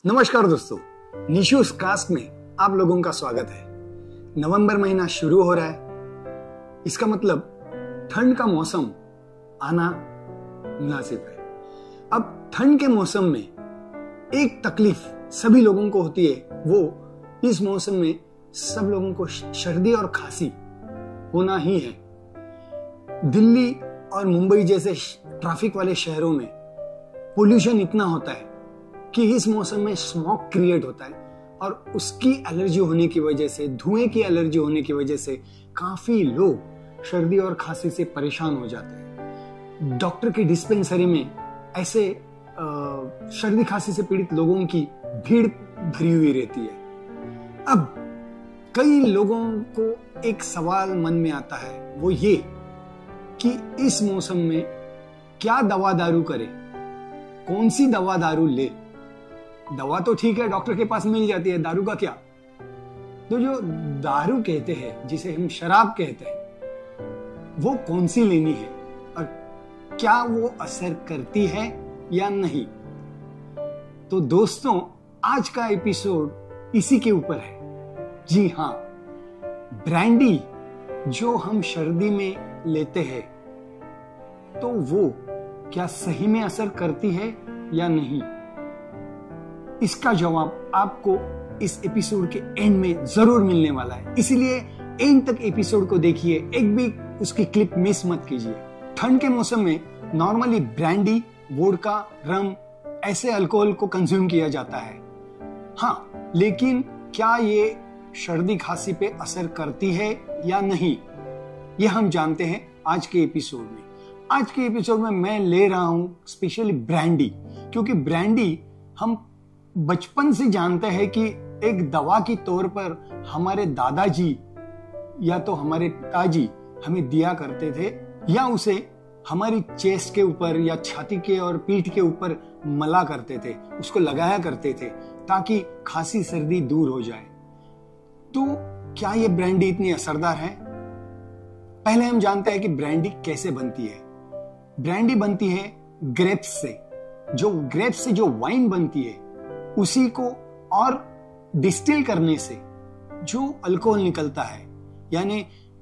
नमस्कार दोस्तों, निशूस कास्ट में आप लोगों का स्वागत है। नवंबर महीना शुरू हो रहा है, इसका मतलब ठंड का मौसम आना मुनासिब है। अब ठंड के मौसम में एक तकलीफ सभी लोगों को होती है, वो इस मौसम में सब लोगों को सर्दी और खांसी होना ही है। दिल्ली और मुंबई जैसे ट्रैफिक वाले शहरों में पोल्यूशन इतना होता है कि इस मौसम में स्मॉग क्रिएट होता है और उसकी एलर्जी होने की वजह से, धुएं की एलर्जी होने की वजह से काफी लोग सर्दी और खांसी से परेशान हो जाते हैं। डॉक्टर की डिस्पेंसरी में ऐसे सर्दी खांसी से पीड़ित लोगों की भीड़ भरी हुई रहती है। अब कई लोगों को एक सवाल मन में आता है, वो ये कि इस मौसम में क्या दवा दारू करे, कौन सी दवा दारू ले। दवा तो ठीक है, डॉक्टर के पास मिल जाती है, दारू का क्या। तो जो दारू कहते हैं, जिसे हम शराब कहते हैं, वो कौन सी लेनी है और क्या वो असर करती है या नहीं। तो दोस्तों, आज का एपिसोड इसी के ऊपर है। जी हाँ, ब्रांडी जो हम सर्दी में लेते हैं, तो वो क्या सही में असर करती है या नहीं, इसका जवाब आपको इस एपिसोड के एंड में जरूर मिलने वाला है। इसलिए एंड तक एपिसोड को देखिए, एक भी उसकी क्लिप मिस मत कीजिए। ठंड के मौसम में नॉर्मली ब्रांडी, वोडका, रम ऐसे अल्कोहल को कंज्यूम किया जाता है। हाँ, लेकिन क्या ये सर्दी खांसी पे असर करती है या नहीं, ये हम जानते हैं आज के एपिसोड में। आज के एपिसोड में मैं ले रहा हूं स्पेशली ब्रांडी, क्योंकि ब्रांडी हम बचपन से जानते हैं कि एक दवा की तौर पर हमारे दादाजी या तो हमारे पिताजी हमें दिया करते थे, या उसे हमारी चेस्ट के ऊपर या छाती के और पीठ के ऊपर मला करते थे, उसको लगाया करते थे ताकि खांसी सर्दी दूर हो जाए। तो क्या ये ब्रांडी इतनी असरदार है? पहले हम जानते हैं कि ब्रांडी कैसे बनती है। ब्रांडी बनती है ग्रेप्स से। जो ग्रेप्स से जो वाइन बनती है, उसी को और डिस्टिल करने से जो अल्कोहल निकलता है, यानी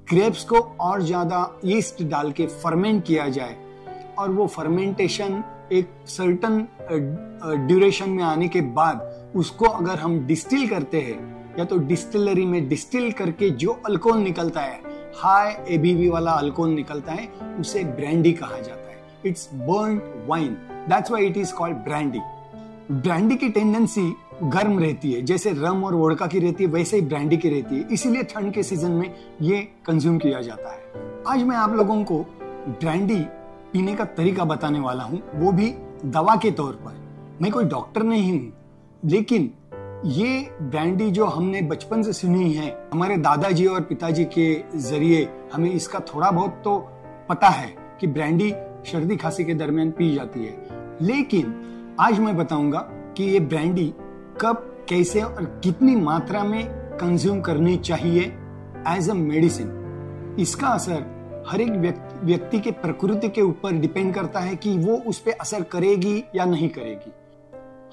ग्रेप्स को और ज्यादा यीस्ट डाल के फर्मेंट किया जाए और वो फर्मेंटेशन एक सर्टन ड्यूरेशन में आने के बाद उसको अगर हम डिस्टिल करते हैं, या तो डिस्टिलरी में डिस्टिल करके जो अल्कोहल निकलता है, हाई एबीवी वाला अल्कोहल निकलता है, उसे ब्रांडी कहा जाता है। It's burned wine, that's why it is called brandy. Brandy की टेंडेंसी गर्म रहती है, जैसे रम और वोडका की रहती है, वैसे ही ब्रांडी की रहती है। इसीलिए ठंड के सीजन में ये कंज्यूम किया जाता है। आज मैं आप लोगों को ब्रांडी पीने का तरीका बताने वाला हूं, वो भी दवा के तौर पर। मैं कोई डॉक्टर नहीं हूं, लेकिन ये ब्रांडी जो हमने बचपन से सुनी है, हमारे दादाजी और पिताजी के जरिए हमें इसका थोड़ा बहुत तो पता है कि ब्रांडी सर्दी खांसी के दरमियान पी जाती है। लेकिन आज मैं बताऊंगा कि ये ब्रांडी कब, कैसे और कितनी मात्रा में कंज्यूम करनी चाहिए एज अ मेडिसिन। इसका असर हर एक व्यक्ति के प्रकृति के ऊपर डिपेंड करता है कि वो उस पर असर करेगी या नहीं करेगी।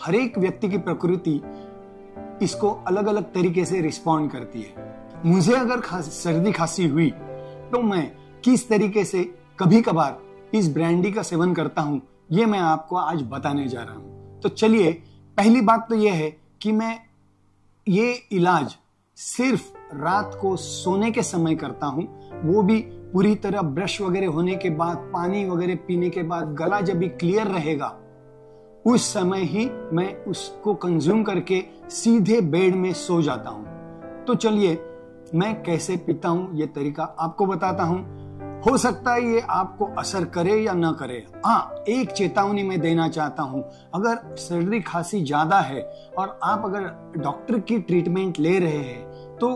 हर एक व्यक्ति की प्रकृति इसको अलग अलग तरीके से रिस्पॉन्ड करती है। मुझे अगर सर्दी खांसी हुई तो मैं किस तरीके से कभी कभार इस ब्रांडी का सेवन करता हूं, ये मैं आपको आज बताने जा रहा हूं। तो चलिए, पहली बात तो यह है कि मैं ये इलाज सिर्फ रात को सोने के समय करता हूं, वो भी पूरी तरह ब्रश वगैरह होने के बाद, पानी वगैरह पीने के बाद, गला जब भी क्लियर रहेगा, उस समय ही मैं उसको कंज्यूम करके सीधे बेड में सो जाता हूं। तो चलिए, मैं कैसे पीता हूं ये तरीका आपको बताता हूं। हो सकता है ये आपको असर करे या ना करे। हाँ, एक चेतावनी मैं देना चाहता हूं, अगर सर्दी खांसी ज्यादा है और आप अगर डॉक्टर की ट्रीटमेंट ले रहे हैं, तो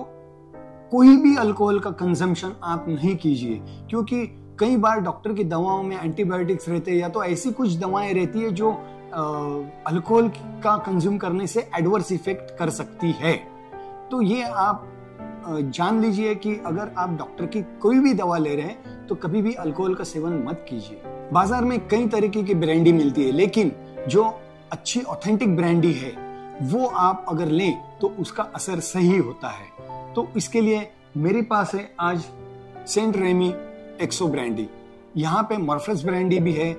कोई भी अल्कोहल का कंजम्पशन आप नहीं कीजिए, क्योंकि कई बार डॉक्टर की दवाओं में एंटीबायोटिक्स रहते हैं, या तो ऐसी कुछ दवाएं रहती है जो अल्कोहल का कंज्यूम करने से एडवर्स इफेक्ट कर सकती है। तो ये आप जान लीजिए कि अगर आप डॉक्टर की कोई भी दवा ले रहे हैं तो कभी भी अल्कोहल का सेवन मत कीजिए। बाजार में कई तरीके की ब्रांडी मिलती है, लेकिन जो अच्छी ऑथेंटिक ब्रांडी है वो आप अगर लें तो उसका असर सही होता है। तो इसके लिए मेरे पास है आज सेंट रेमी एक्सो ब्रांडी। यहाँ पे मॉर्फस ब्रांडी भी है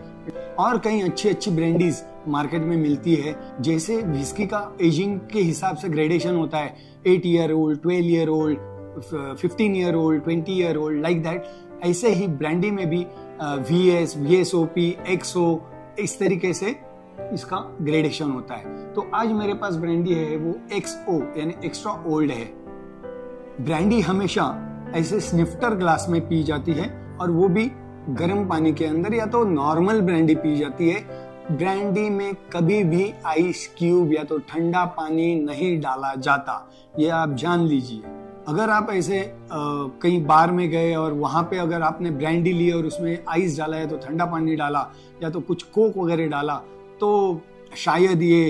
और कई अच्छी अच्छी ब्रांडीज मार्केट में मिलती है। जैसे विस्की का एजिंग के हिसाब से ग्रेडेशन होता है, 8 year old, 12 year old, 15 year old, 20 year old, like that. ऐसे ही ब्रांडी में भी VS, VSOP, XO, इस तरीके से इसका ग्रेडेशन होता है। तो आज मेरे पास ब्रांडी है वो XO यानी एक्स्ट्रा ओल्ड है। ब्रांडी हमेशा ऐसे स्निफ्टर ग्लास में पी जाती है और वो भी गर्म पानी के अंदर, या तो नॉर्मल ब्रांडी पी जाती है। ब्रांडी में कभी भी आइस क्यूब या तो ठंडा पानी नहीं डाला जाता, ये आप जान लीजिए। अगर आप ऐसे कहीं बार में गए और वहां पे अगर आपने ब्रांडी ली और उसमें आइस डाला है तो ठंडा पानी डाला या तो कुछ कोक वगैरह डाला तो शायद ये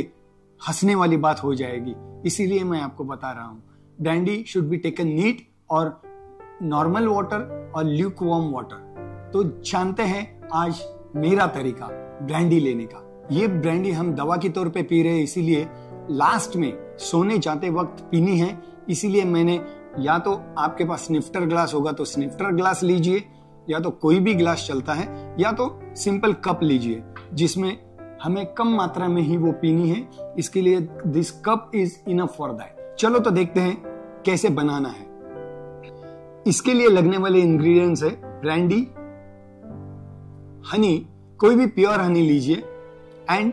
हंसने वाली बात हो जाएगी। इसीलिए मैं आपको बता रहा हूँ, brandy should be taken neat और नॉर्मल वाटर और ल्यूक वार्म वाटर। तो जानते हैं आज मेरा तरीका ब्रांडी लेने का। ये ब्रांडी हम दवा के तौर पे पी रहे हैं, इसीलिए लास्ट में सोने जाते वक्त पीनी है। इसीलिए मैंने, या तो आपके पास स्निफ्टर ग्लास होगा तो स्निफ्टर ग्लास लीजिए, या तो कोई भी ग्लास चलता है, या तो सिंपल कप लीजिए जिसमें हमें कम मात्रा में ही वो पीनी है। इसके लिए this cup is enough for that. चलो तो देखते हैं कैसे बनाना है। इसके लिए लगने वाले इंग्रेडिएंट्स है ब्रांडी, हनी, कोई भी प्योर हनी लीजिए, एंड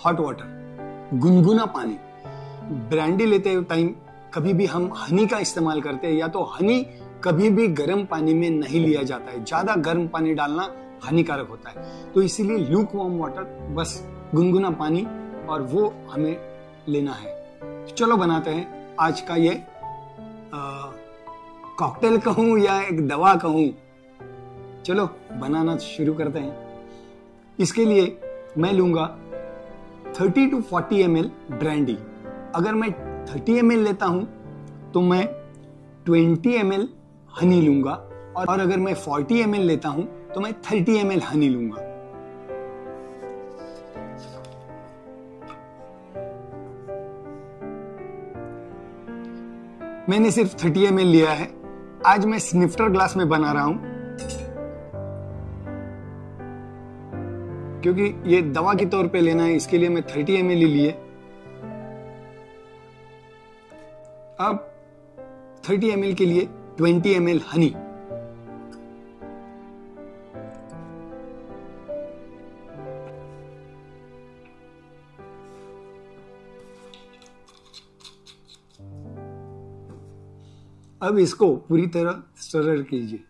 हॉट वाटर, गुनगुना पानी। ब्रांडी लेते टाइम कभी भी हम हनी का इस्तेमाल करते हैं, या तो हनी कभी भी गर्म पानी में नहीं लिया जाता है, ज्यादा गर्म पानी डालना हानिकारक होता है। तो इसीलिए ल्यूक वार्म वाटर, बस गुनगुना पानी, और वो हमें लेना है। चलो बनाते हैं आज का ये कॉकटेल कहूं या एक दवा कहूं, चलो बनाना शुरू करते हैं। इसके लिए मैं लूंगा 30 to 40 ml ब्रांडी। अगर मैं 30 ml लेता हूं तो मैं 20 ml हनी लूंगा, और अगर मैं 40 ml लेता हूं तो मैं 30 ml हनी लूंगा। मैंने सिर्फ 30 ml लिया है। आज मैं स्निफ्टर ग्लास में बना रहा हूं क्योंकि ये दवा के तौर पे लेना है, इसके लिए मैं 30 ml ही लिए। अब 30 ml के लिए 20 ml हनी, अब इसको पूरी तरह स्टर कीजिए।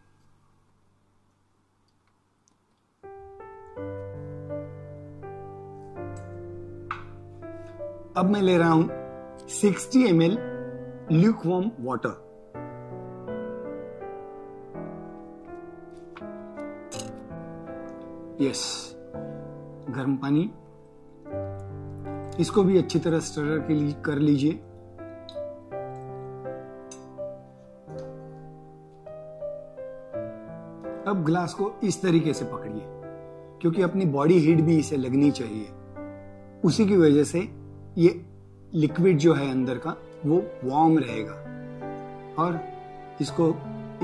अब मैं ले रहा हूं 60 ml ल्यूकवार्म वाटर। यस, गर्म पानी। इसको भी अच्छी तरह स्टर कर लीजिए। अब ग्लास को इस तरीके से पकड़िए, क्योंकि अपनी बॉडी हीट भी इसे लगनी चाहिए। उसी की वजह से ये लिक्विड जो है अंदर का वो वार्म रहेगा। और इसको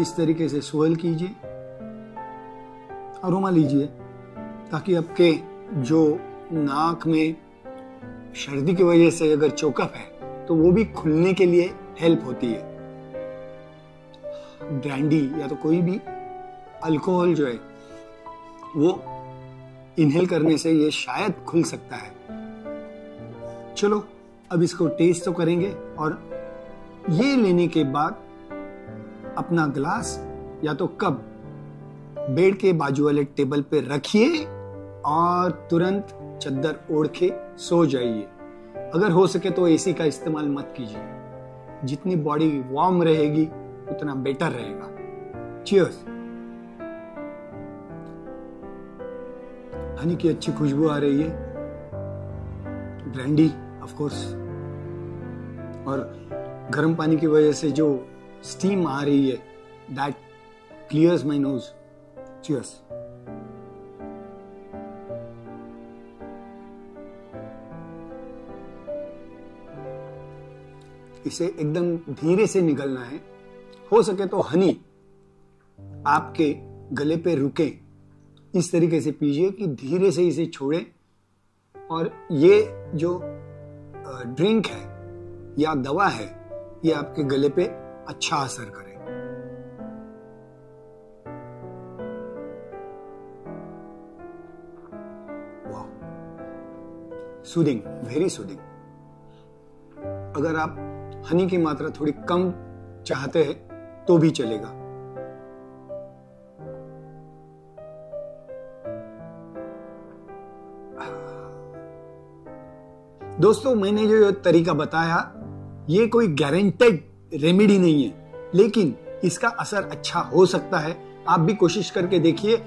इस तरीके से स्वेल कीजिए, अरोमा लीजिए, ताकि आपके जो नाक में सर्दी की वजह से अगर चोकअप है तो वो भी खुलने के लिए हेल्प होती है। ब्रांडी या तो कोई भी अल्कोहल जो है वो इनहेल करने से ये शायद खुल सकता है। चलो अब इसको टेस्ट तो करेंगे, और ये लेने के बाद अपना ग्लास या तो कप बेड के बाजू वाले टेबल पे रखिए और तुरंत चद्दर ओढ़ के सो जाइए। अगर हो सके तो एसी का इस्तेमाल मत कीजिए। जितनी बॉडी वार्म रहेगी उतना बेटर रहेगा। चीयर्स। हनी की अच्छी खुशबू आ रही है, ब्रांडी ऑफ कोर्स, और गर्म पानी की वजह से जो स्टीम आ रही है that clears my knows. Cheers. इसे एकदम धीरे से निगलना है। हो सके तो हनी आपके गले पे रुके, इस तरीके से पीजिए कि धीरे से इसे छोड़े और ये जो ड्रिंक है या दवा है ये आपके गले पे अच्छा असर करे। वाह, सूदिंग, वेरी सूदिंग। अगर आप हनी की मात्रा थोड़ी कम चाहते हैं तो भी चलेगा। दोस्तों, मैंने जो तरीका बताया ये कोई गारंटेड रेमेडी नहीं है, लेकिन इसका असर अच्छा हो सकता है। आप भी कोशिश करके देखिए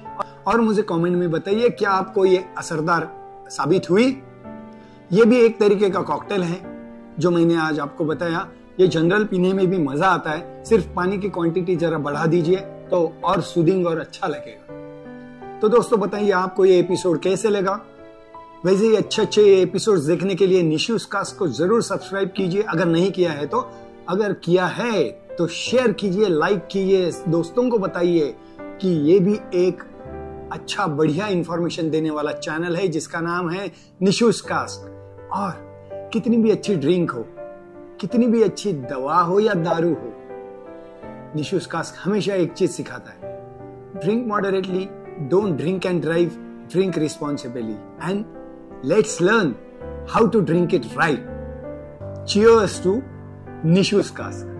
और मुझे कमेंट में बताइए क्या आपको ये असरदार साबित हुई। ये भी एक तरीके का कॉकटेल है जो मैंने आज आपको बताया। ये जनरल पीने में भी मजा आता है, सिर्फ पानी की क्वांटिटी जरा बढ़ा दीजिए तो और सूदिंग और अच्छा लगेगा। तो दोस्तों बताइए आपको ये एपिसोड कैसे लगा। वैसे ही अच्छे एपिसोड्स देखने के लिए निशूज कास्ट को जरूर सब्सक्राइब कीजिए अगर नहीं किया है तो। अगर किया है तो शेयर कीजिए, लाइक कीजिए, दोस्तों को बताइए कि ये भी एक अच्छा बढ़िया इंफॉर्मेशन देने वाला चैनल है जिसका नाम है निशूज कास्ट। और कितनी भी अच्छी ड्रिंक हो, कितनी भी अच्छी दवा हो या दारू हो, निशूज कास्ट हमेशा एक चीज सिखाता है, drink moderately, don't drink and drive, drink responsibly and let's learn how to drink it right. Cheers to Nishu's Cask.